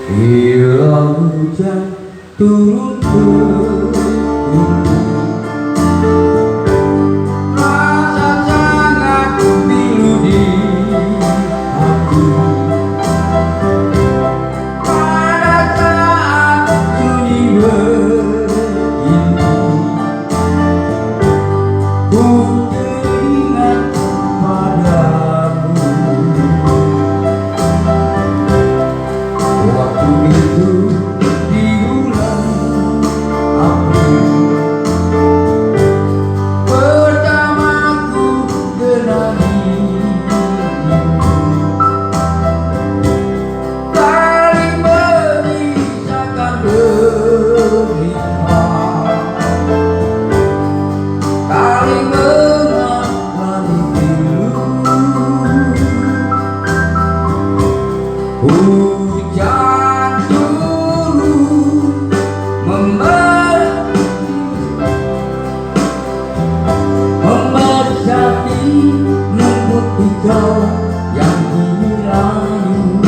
Bila hujan turun ke rasa sangat pilu di hati. Pada saat sunyi begini, ku teringat padamu. Waktu itu di bulan April, pertamaku kenali saling memisahkan derita, saling mengakali pilu. Hujan turun membasahi rumput hijau yang kini layu.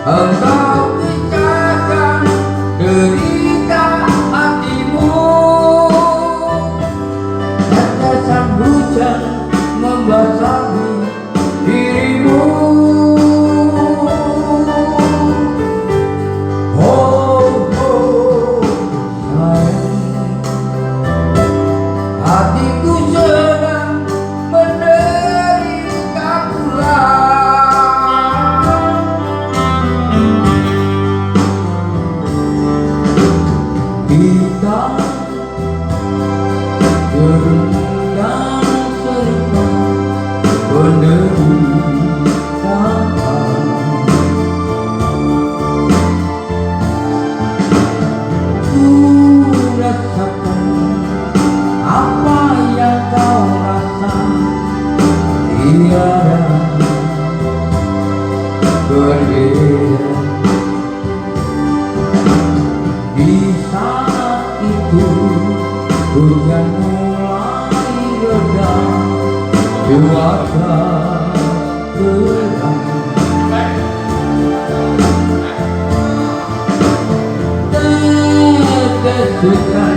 Engkau kisahkan derita hatimu, tetesan hujan membasahi dirimu. Hatiku sedang menderita pula. Kita berundang serta penderitaan. Ku rasakan apa yang kau rasa, tiada berbeda. Di saat itu hujan mulai reda, cuaca terang. Tetes hujan